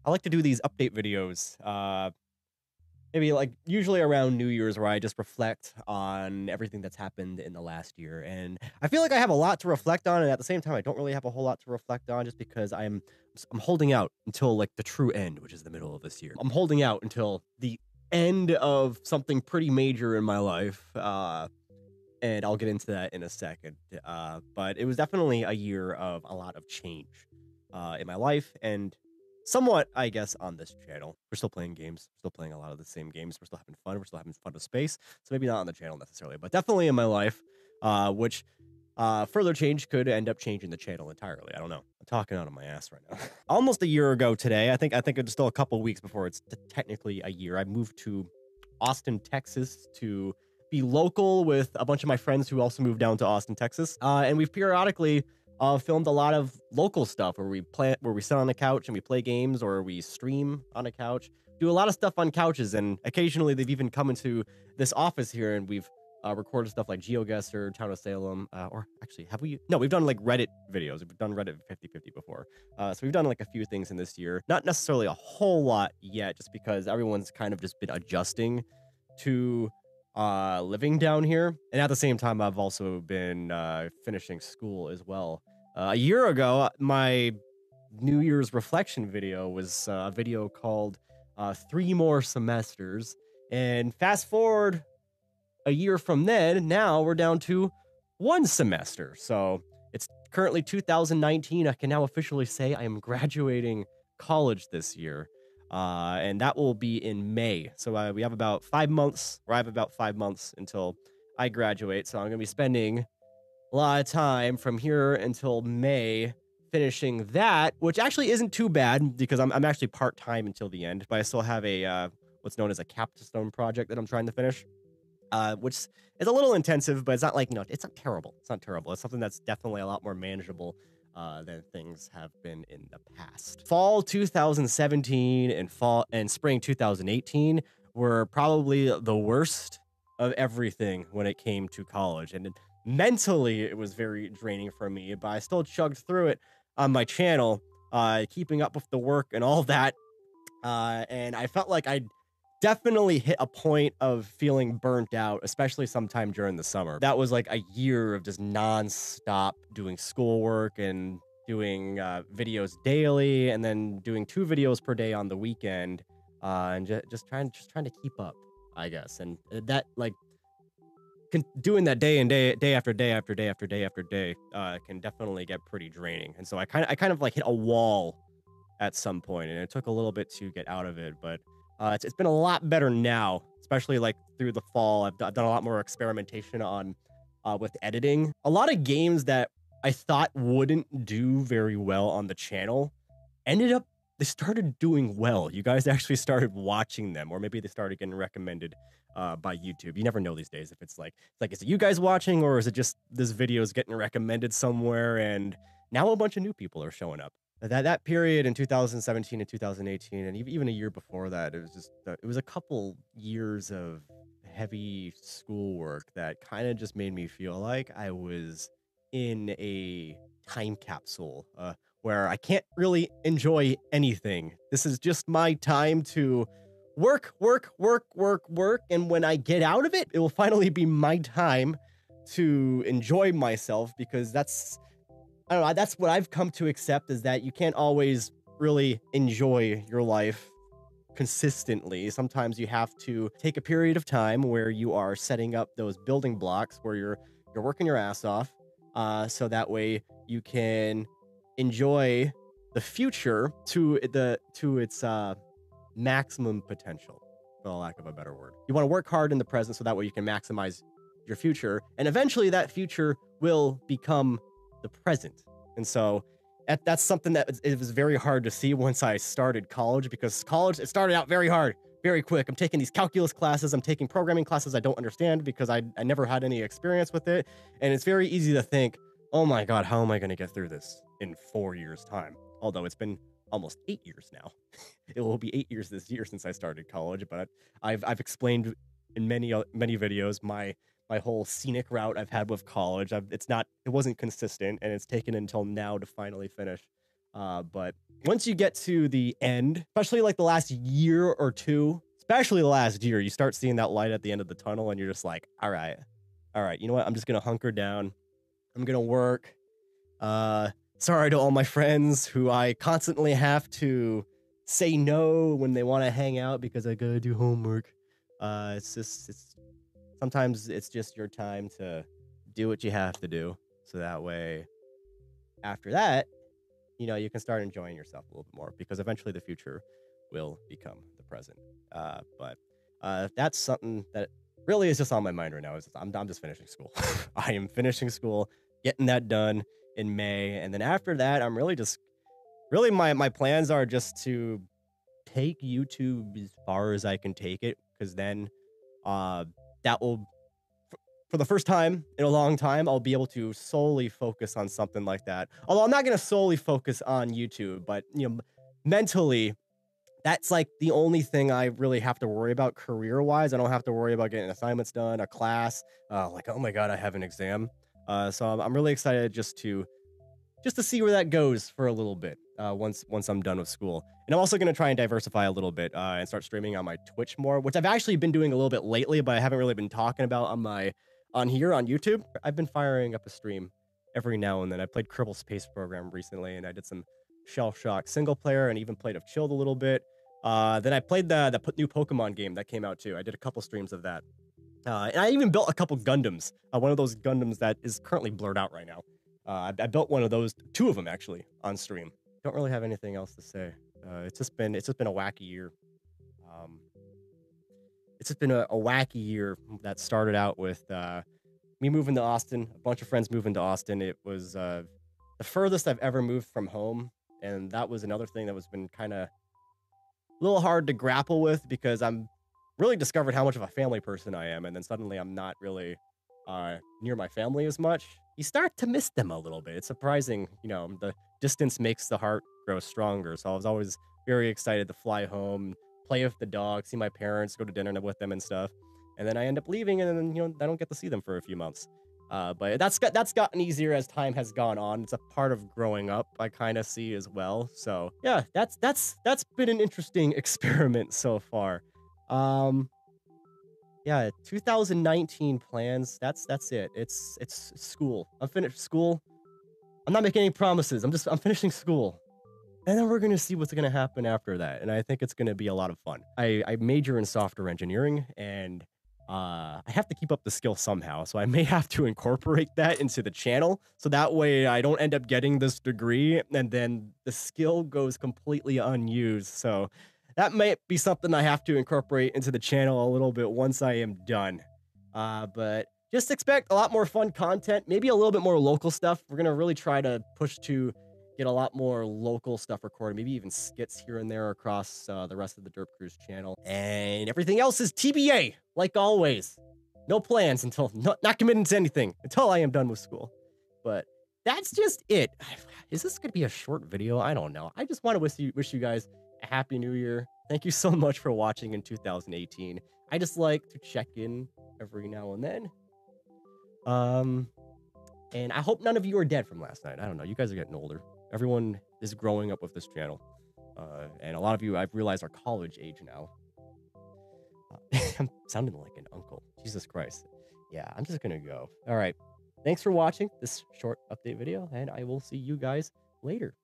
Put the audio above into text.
I like to do these update videos, maybe like usually around New Year's where I just reflect on everything that's happened in the last year. And I feel like I have a lot to reflect on, and at the same time, I don't really have a whole lot to reflect on just because I'm holding out until like the true end, which is the middle of this year. I'm holding out until the end of something pretty major in my life. And I'll get into that in a second. But it was definitely a year of a lot of change in my life and somewhat, I guess, on this channel. We're still playing games, still playing a lot of the same games. We're still having fun. We're still having fun with space. So maybe not on the channel necessarily, but definitely in my life, which further change could end up changing the channel entirely. I don't know. I'm talking out of my ass right now. Almost a year ago today, I think it's still a couple weeks before it's technically a year. I moved to Austin, Texas to be local with a bunch of my friends who also moved down to Austin, Texas. And we've periodically filmed a lot of local stuff where we sit on a couch and we play games, or we stream on a couch, do a lot of stuff on couches. And occasionally they've even come into this office here and we've recorded stuff like GeoGuessr, Town of Salem, or actually, have we? No, we've done like Reddit videos. We've done Reddit 50/50 before. So we've done like a few things in this year. Not necessarily a whole lot yet, just because everyone's kind of just been adjusting to living down here. And at the same time, I've also been finishing school as well. A year ago, my New Year's reflection video was a video called 3 More Semesters. And fast forward a year from then, now we're down to 1 semester. So it's currently 2019. I can now officially say I am graduating college this year. And that will be in May. So we have about 5 months, or I have about 5 months until I graduate. So I'm going to be spending a lot of time from here until May finishing that, which actually isn't too bad because I'm actually part-time until the end, but I still have a what's known as a capstone project that I'm trying to finish, which is a little intensive, but it's not like, it's not terrible. It's not terrible. It's something that's definitely a lot more manageable than things have been in the past. Fall 2017 and spring 2018 were probably the worst of everything when it came to college. And mentally, it was very draining for me, but I still chugged through it on my channel, keeping up with the work and all that. And I felt like I definitely hit a point of feeling burnt out, especially sometime during the summer. That was like a year of just nonstop doing schoolwork and doing videos daily, and then doing 2 videos per day on the weekend, and just trying to keep up, I guess. And that like doing that day after day after day after day after day can definitely get pretty draining. And so I kind of like hit a wall at some point, and it took a little bit to get out of it, but it's been a lot better now, especially like through the fall. I've done a lot more experimentation on with editing. A lot of games that I thought wouldn't do very well on the channel ended up they started doing well. You guys actually started watching them, or maybe they started getting recommended by YouTube. You never know these days if it's like is it you guys watching, or is it just this video is getting recommended somewhere and now a bunch of new people are showing up. That period in 2017 and 2018, and even a year before that, it was just it was a couple years of heavy schoolwork that kind of just made me feel like I was in a time capsule, where I can't really enjoy anything. This is just my time to work, work, work, work, work, and when I get out of it, it will finally be my time to enjoy myself, because I don't know, that's what I've come to accept, is that you can't always really enjoy your life consistently. Sometimes you have to take a period of time where you are setting up those building blocks where you're working your ass off, so that way you can enjoy the future to its maximum potential, for the lack of a better word. You want to work hard in the present so that way you can maximize your future, and eventually that future will become the present. And so that's something that it was very hard to see once I started college, because college, it started out very hard, very quick. I'm taking these calculus classes, I'm taking programming classes I don't understand because I never had any experience with it. And it's very easy to think, oh my God, how am I going to get through this in 4 years' time? Although it's been almost 8 years now. It will be 8 years this year since I started college, but I've explained in many videos my whole scenic route I've had with college. It wasn't consistent, and it's taken until now to finally finish. But once you get to the end, especially like the last year or two, especially the last year, you start seeing that light at the end of the tunnel and you're just like, all right, you know what? I'm just going to hunker down. I'm going to work. Sorry to all my friends who I constantly have to say no when they want to hang out because I gotta do homework. Sometimes it's just your time to do what you have to do. So that way, after that, you know, you can start enjoying yourself a little bit more because eventually the future will become the present. But that's something that really is just on my mind right now. I'm just finishing school. I am finishing school, getting that done in May. And then after that, I'm really just, my plans are just to take YouTube as far as I can take it. Cause then that will, for the first time in a long time, I'll be able to solely focus on something like that. Although I'm not going to solely focus on YouTube, but you know, mentally, that's like the only thing I really have to worry about career-wise. I don't have to worry about getting assignments done, a class, like, oh my God, I have an exam. So I'm really excited just to see where that goes for a little bit once I'm done with school. And I'm also going to try and diversify a little bit and start streaming on my Twitch more, which I've actually been doing a little bit lately, but I haven't really been talking about on here on YouTube. I've been firing up a stream every now and then. I played Kerbal Space Program recently, and I did some Shell Shock single player and even played of Chilled a little bit. Then I played the new Pokemon game that came out too. I did a couple streams of that. And I even built a couple Gundams. One of those Gundams that is currently blurred out right now. I built one of those, two of them actually, on stream. Don't really have anything else to say. It's just been a wacky year. It's just been a wacky year that started out with me moving to Austin, a bunch of friends moving to Austin. It was the furthest I've ever moved from home, and that was another thing that was been kind of a little hard to grapple with because I'm really discovered how much of a family person I am, and then suddenly I'm not really near my family as much. You start to miss them a little bit. It's surprising, you know, the distance makes the heart grow stronger. So I was always very excited to fly home, play with the dog, see my parents, go to dinner with them and stuff. And then I end up leaving, and then, you know, I don't get to see them for a few months. But that's gotten easier as time has gone on. It's a part of growing up, I kind of see as well. So yeah, that's been an interesting experiment so far. Yeah, 2019 plans. That's it. It's school. I'm finished school. I'm not making any promises. I'm finishing school. And then we're going to see what's going to happen after that. And I think it's going to be a lot of fun. I major in software engineering, and I have to keep up the skill somehow. So I may have to incorporate that into the channel. So that way I don't end up getting this degree and then the skill goes completely unused. So that might be something I have to incorporate into the channel a little bit once I am done. But just expect a lot more fun content, maybe a little bit more local stuff. We're going to really try to push to get a lot more local stuff recorded, maybe even skits here and there across the rest of the Derp Cruise channel. And everything else is TBA, like always. No plans until, not committing to anything until I am done with school. But that's just it. Is this going to be a short video? I don't know. I just want to wish you guys a happy new year. Thank you so much for watching in 2018. I just like to check in every now and then. And I hope none of you are dead from last night. I don't know. You guys are getting older. Everyone is growing up with this channel. And a lot of you, I've realized, are college age now. I'm sounding like an uncle. Jesus Christ. Yeah, I'm just going to go. All right. Thanks for watching this short update video, and I will see you guys later.